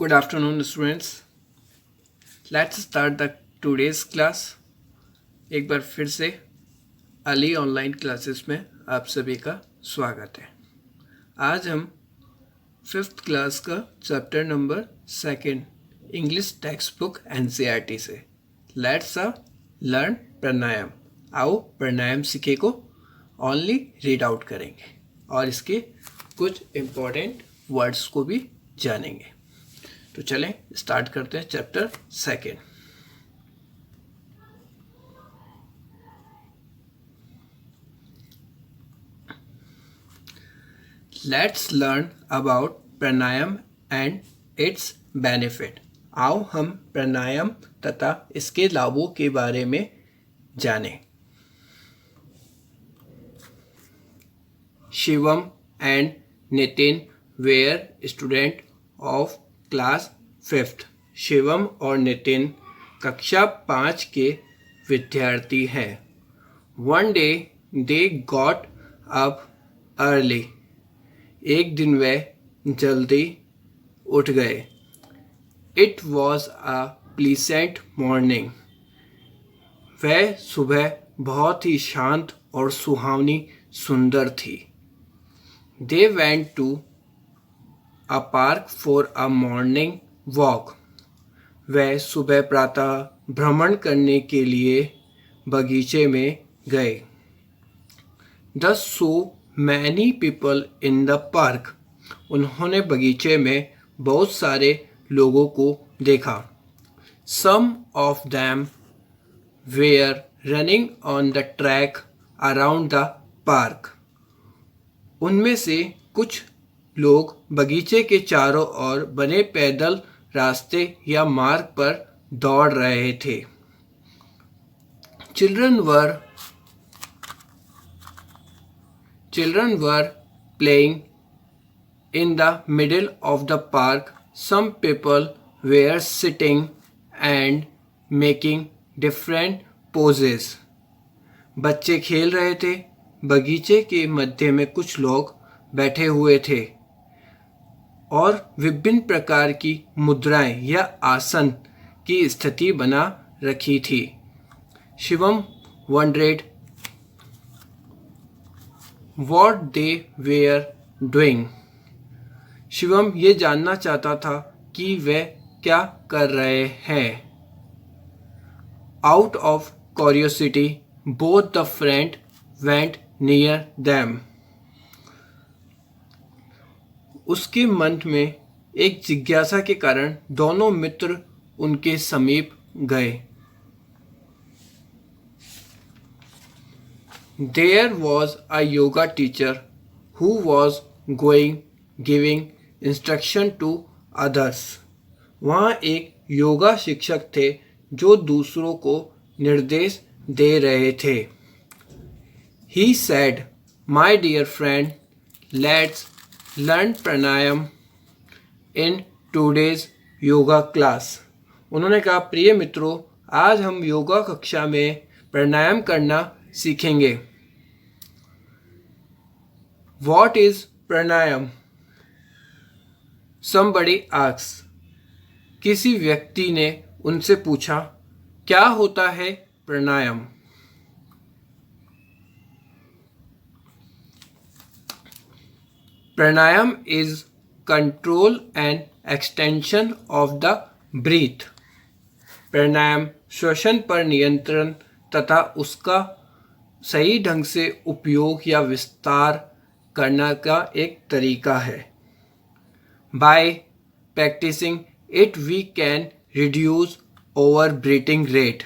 Good afternoon, students. Let's start the today's class. एक बार फिर से अली ऑनलाइन क्लासेस में आप सभी का स्वागत है। आज हम 5th क्लास का chapter number 2 English text book NCERT से लेट्स लर्न प्राणायाम। आओ प्राणायाम सीखे को ओनली रीड आउट करेंगे और इसके कुछ इम्पोर्टेंट वर्ड्स को भी जानेंगे। तो चलें स्टार्ट करते हैं chapter 2। Let's learn about pranayama and it's benefit. आओ हम प्राणायाम तथा इसके लाभों के बारे में जानें। Shivam and Nitin were student of class 5th। शिवम और नितिन कक्षा 5 के विद्यार्थी हैं। One day they got up early. एक दिन वे जल्दी उठ गए। It was a pleasant morning. वह सुबह बहुत ही शांत और सुहावनी सुंदर थी। They went to a park for a morning walk. वह सुबह प्रातः भ्रमण करने के लिए बगीचे में गए। They saw many people in the park. उन्होंने बगीचे में बहुत सारे लोगों को देखा। Some of them were running on the track around the park. उनमें से कुछ लोग बगीचे के चारों ओर बने पैदल रास्ते या मार्ग पर दौड़ रहे थे। Children were playing in the middle of the park. Some people were sitting and making different poses. बच्चे खेल रहे थे। बगीचे के मध्य में कुछ लोग बैठे हुए थे और विभिन्न प्रकार की मुद्राएं या आसन की स्थिति बना रखी थी। Shivam wondered what they were doing. Shivam ये जानना चाहता था कि वे क्या कर रहे हैं। Out of curiosity both the friend went near them. उसके मन में एक जिज्ञासा के कारण दोनों मित्र उनके समीप गए। There was a yoga teacher who was giving instruction to others. वहाँ एक योगा शिक्षक थे जो दूसरों को निर्देश दे रहे थे। He said, "My dear friend, let's learn pranayam in today's yoga class." उन्होंने कहा, प्रिय मित्रों, आज हम योगा कक्षा में प्राणायाम करना सीखेंगे। What is pranayam? Somebody asks. किसी व्यक्ति ने उनसे पूछा, क्या होता है प्राणायाम? Pranayam is control and extension of the breath. प्राणायाम श्वसन पर नियंत्रण तथा उसका सही ढंग से उपयोग या विस्तार करने का एक तरीका है। By practicing it we can reduce our breathing rate.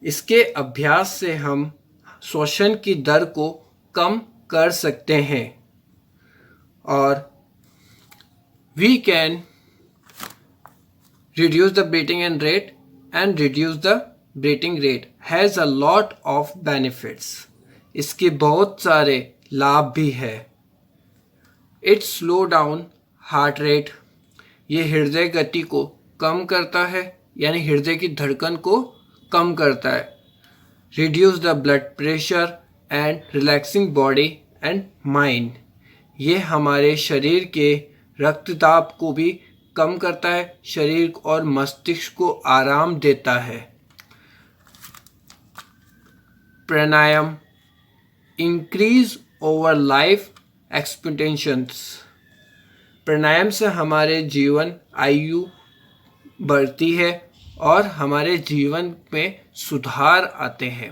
इसके अभ्यास से हम श्वसन की दर को कम कर सकते हैं और we can reduce the breathing rate and reduce the breathing rate has a lot of benefits. इसके बहुत सारे लाभ भी है। It slow down heart rate. ये हृदय गति को कम करता है यानी हृदय की धड़कन को कम करता है। Reduce the blood pressure and relaxing body and mind. ये हमारे शरीर के रक्तचाप को भी कम करता है, शरीर और मस्तिष्क को आराम देता है। प्राणायाम इंक्रीज ओवर लाइफ एक्सपेक्टेशंस। प्राणायाम से हमारे जीवन आयु बढ़ती है और हमारे जीवन में सुधार आते हैं।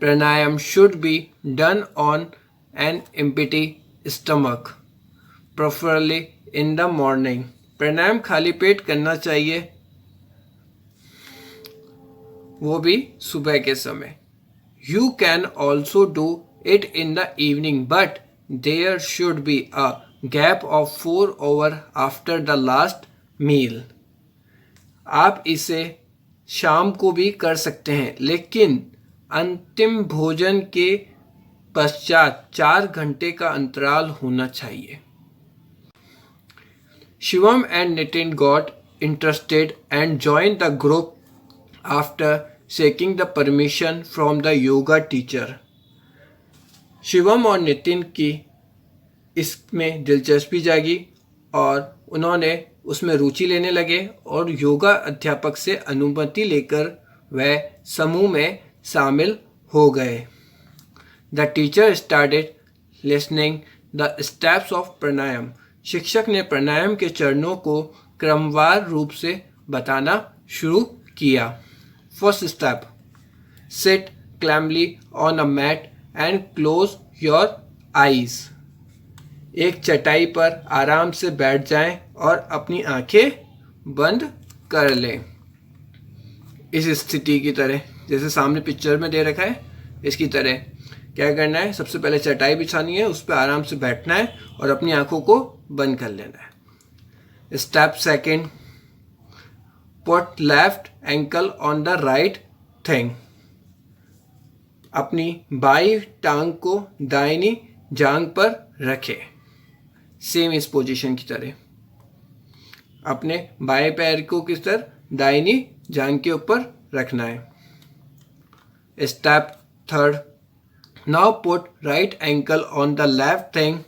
Pranayama should be done on an empty stomach, preferably in the morning. Pranayama खाली पेट करना चाहिए, वो भी सुबह के समय। You can also do it in the evening but there should be a gap of 4 hour after the last meal. आप इसे शाम को भी कर सकते हैं, लेकिन अंतिम भोजन के पश्चात 4 घंटे का अंतराल होना चाहिए। Shivam and Nitin got interested and join the group after seeking the permission from the yoga teacher. Shivam और नितिन की इसमें दिलचस्पी जागी और उन्होंने उसमें रुचि लेने लगे और योगा अध्यापक से अनुमति लेकर वह समूह में शामिल हो गए। The teacher started listening the steps of pranayama. शिक्षक ने प्राणायाम के चरणों को क्रमवार रूप से बताना शुरू किया। First step, sit calmly on a mat and close your eyes. एक चटाई पर आराम से बैठ जाएं और अपनी आंखें बंद कर लें। इस स्थिति की तरह जैसे सामने पिक्चर में दे रखा है, इसकी तरह क्या करना है, सबसे पहले चटाई बिछानी है, उस पर आराम से बैठना है और अपनी आंखों को बंद कर लेना है। Step second, put left ankle on the right thing. अपनी बाई टांग को दाहिनी जांघ पर रखें, सेम इस पोजीशन की तरह। अपने बाएं पैर को किस तरह दाहिनी जांघ के ऊपर रखना है। Step third, now put right ankle on the left thing.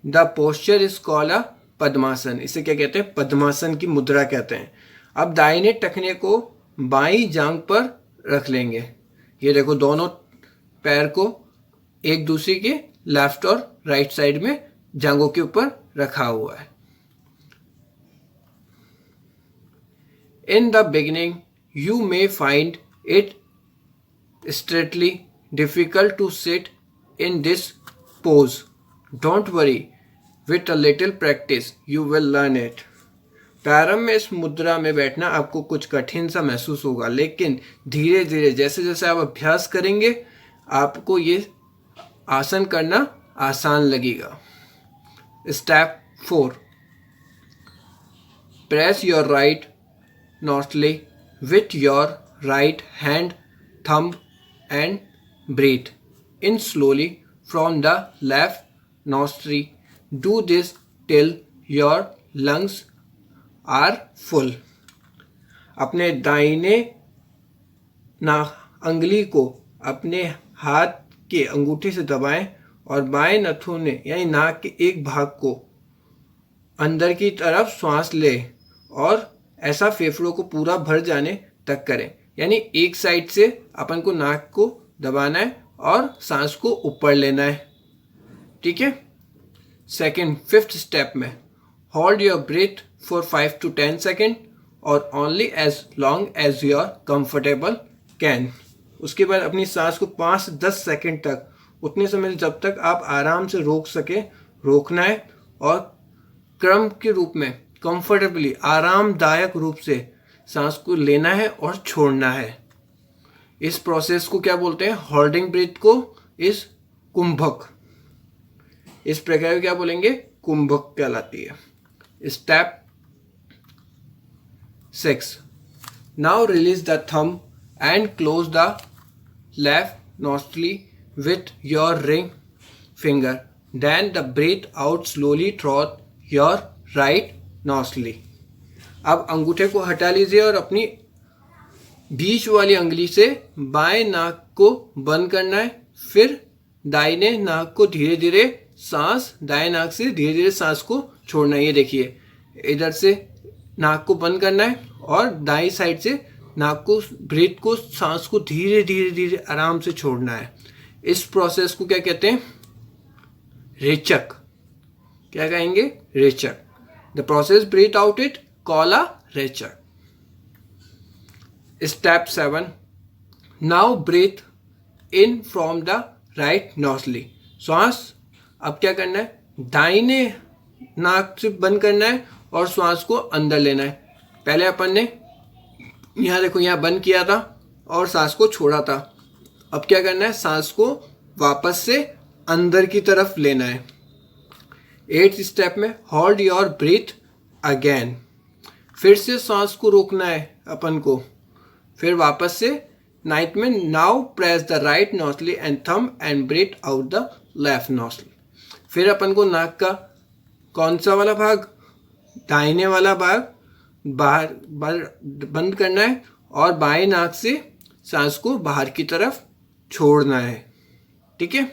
The posture is called a padmasana. इसे क्या कहते हैं, पद्मासन की मुद्रा कहते हैं। अब दाहिने टखने को बाईं जांघ पर रख लेंगे। ये देखो दोनों पैर को एक दूसरे के लेफ्ट और राइट साइड में जांघों के ऊपर रखा हुआ है। In the beginning you may find it straightly difficult to sit in this pose. Don't worry, with a little practice you will learn it. प्रारंभ में इस मुद्रा में बैठना आपको कुछ कठिन सा महसूस होगा, लेकिन धीरे धीरे जैसे जैसे आप अभ्यास करेंगे आपको ये आसन करना आसान लगेगा। Step 4, press your right nostril with your right hand, thumb and breathe in slowly from the left nostril. Do this till your lungs are full. अपने दाहिने अंगुली को अपने हाथ के अंगूठे से दबाएं और बाएं नथुने यानी नाक के एक भाग को अंदर की तरफ सांस लें और ऐसा फेफड़ों को पूरा भर जाने तक करें। यानी एक साइड से अपन को नाक को दबाना है और सांस को ऊपर लेना है। ठीक है। सेकंड, फिफ्थ स्टेप में hold your breathe for 5 to 10 seconds or only as long as you are comfortable can। उसके बाद अपनी सांस को 5 से 10 सेकंड तक उतने समय जब तक आप आराम से रोक सके रोकना है और क्रम के रूप में कंफर्टेबली आरामदायक रूप से सांस को लेना है और छोड़ना है। इस प्रोसेस को क्या बोलते हैं, होल्डिंग ब्रीथ को इस कुंभक, इस प्रक्रिया को क्या बोलेंगे, कुंभक कहलाती है। Step 6, now release the thumb and close the left nostril with your ring finger, then the breathe out slowly through your right nostril। अब अंगूठे को हटा लीजिए और अपनी बीच वाली अंगुली से बाएं नाक को बंद करना है, फिर दाहिने नाक को धीरे धीरे सांस, दाएं नाक से धीरे धीरे सांस को छोड़ना है। ये देखिए इधर से नाक को बंद करना है और दाई साइड से नाक को ब्रीथ को सांस को धीरे धीरे धीरे आराम से छोड़ना है। इस प्रोसेस को क्या कहते हैं? रेचक। क्या कहेंगे? रेचक। The process breath out it call a rechaka. Step 7, now breathe in from the right nostril. श्वास अब क्या करना है? दाहिने नाक से बंद करना है और श्वास को अंदर लेना है। पहले अपन ने यहाँ देखो यहाँ बंद किया था और सांस को छोड़ा था। अब क्या करना है? सांस को वापस से अंदर की तरफ लेना है। 8th स्टेप में होल्ड योर ब्रीथ अगेन। फिर से सांस को रोकना है अपन को। फिर वापस से 9th में now press the right nostril and thumb and breathe out the left nostril. फिर अपन को नाक का कौन सा वाला भाग? दाहिने वाला भाग बाहर बंद करना है और बाएं नाक से सांस को बाहर की तरफ छोड़ना है। ठीक है।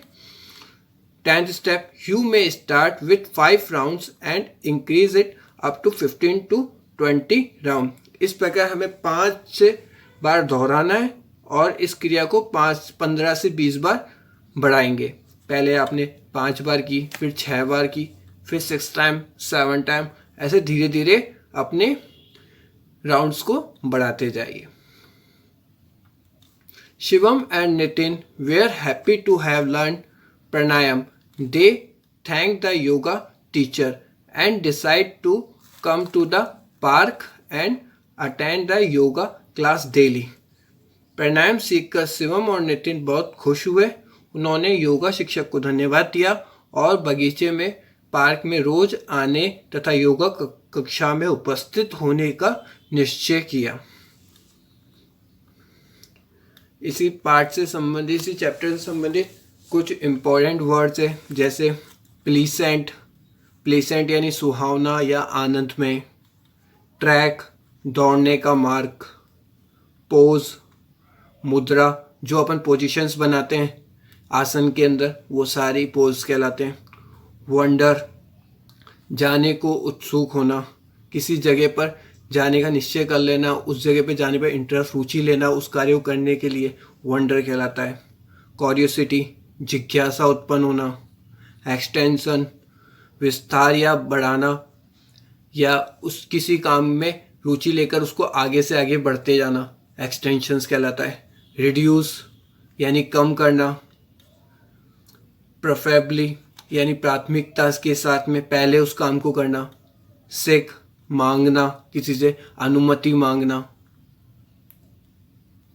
10th step, you may start with 5 rounds and increase it up to 15 to 20 round. इस प्रकार हमें 5 बार दोहराना है और इस क्रिया को 15 से 20 बार बढ़ाएंगे। पहले आपने 5 बार की, फिर 6 बार की, फिर 6 टाइम, 7 टाइम, ऐसे धीरे धीरे अपने राउंड्स को बढ़ाते जाइए। Shivam and Nitin were happy to have learn pranayama. They thank the yoga teacher and decide to come to the park and attend the yoga class daily. Pranayama सीखकर शिवम और नितिन बहुत खुश हुए। उन्होंने योगा शिक्षक को धन्यवाद दिया और बगीचे में पार्क में रोज आने तथा योगा कक्षा में उपस्थित होने का निश्चय किया। इसी पार्ट से संबंधित, इसी चैप्टर से संबंधित कुछ इम्पोर्टेंट वर्ड्स है, जैसे प्लीसेंट, प्लीसेंट यानी सुहावना या आनंदमय। ट्रैक, दौड़ने का मार्ग। पोज, मुद्रा, जो अपन पोजीशंस बनाते हैं आसन के अंदर, वो सारी पोज कहलाते हैं। वंडर, जाने को उत्सुक होना, किसी जगह पर जाने का निश्चय कर लेना, उस जगह पे जाने पर इंटरेस्ट, रुचि लेना, उस कार्य को करने के लिए वंडर कहलाता है। क्यूरियोसिटी, जिज्ञासा उत्पन्न होना। एक्सटेंशन, विस्तार या बढ़ाना, या उस किसी काम में रुचि लेकर उसको आगे से आगे बढ़ते जाना, एक्सटेंशंस कहलाता है। रिड्यूस यानी कम करना। प्रेफरेबली यानी प्राथमिकता के साथ में पहले उस काम को करना। सीख, मांगना, किसी से अनुमति मांगना।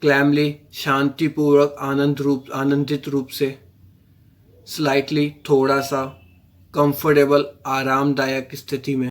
क्लैमली, शांतिपूर्वक, आनंदित रूप से। स्लाइटली, थोड़ा सा। कंफर्टेबल, आरामदायक स्थिति में।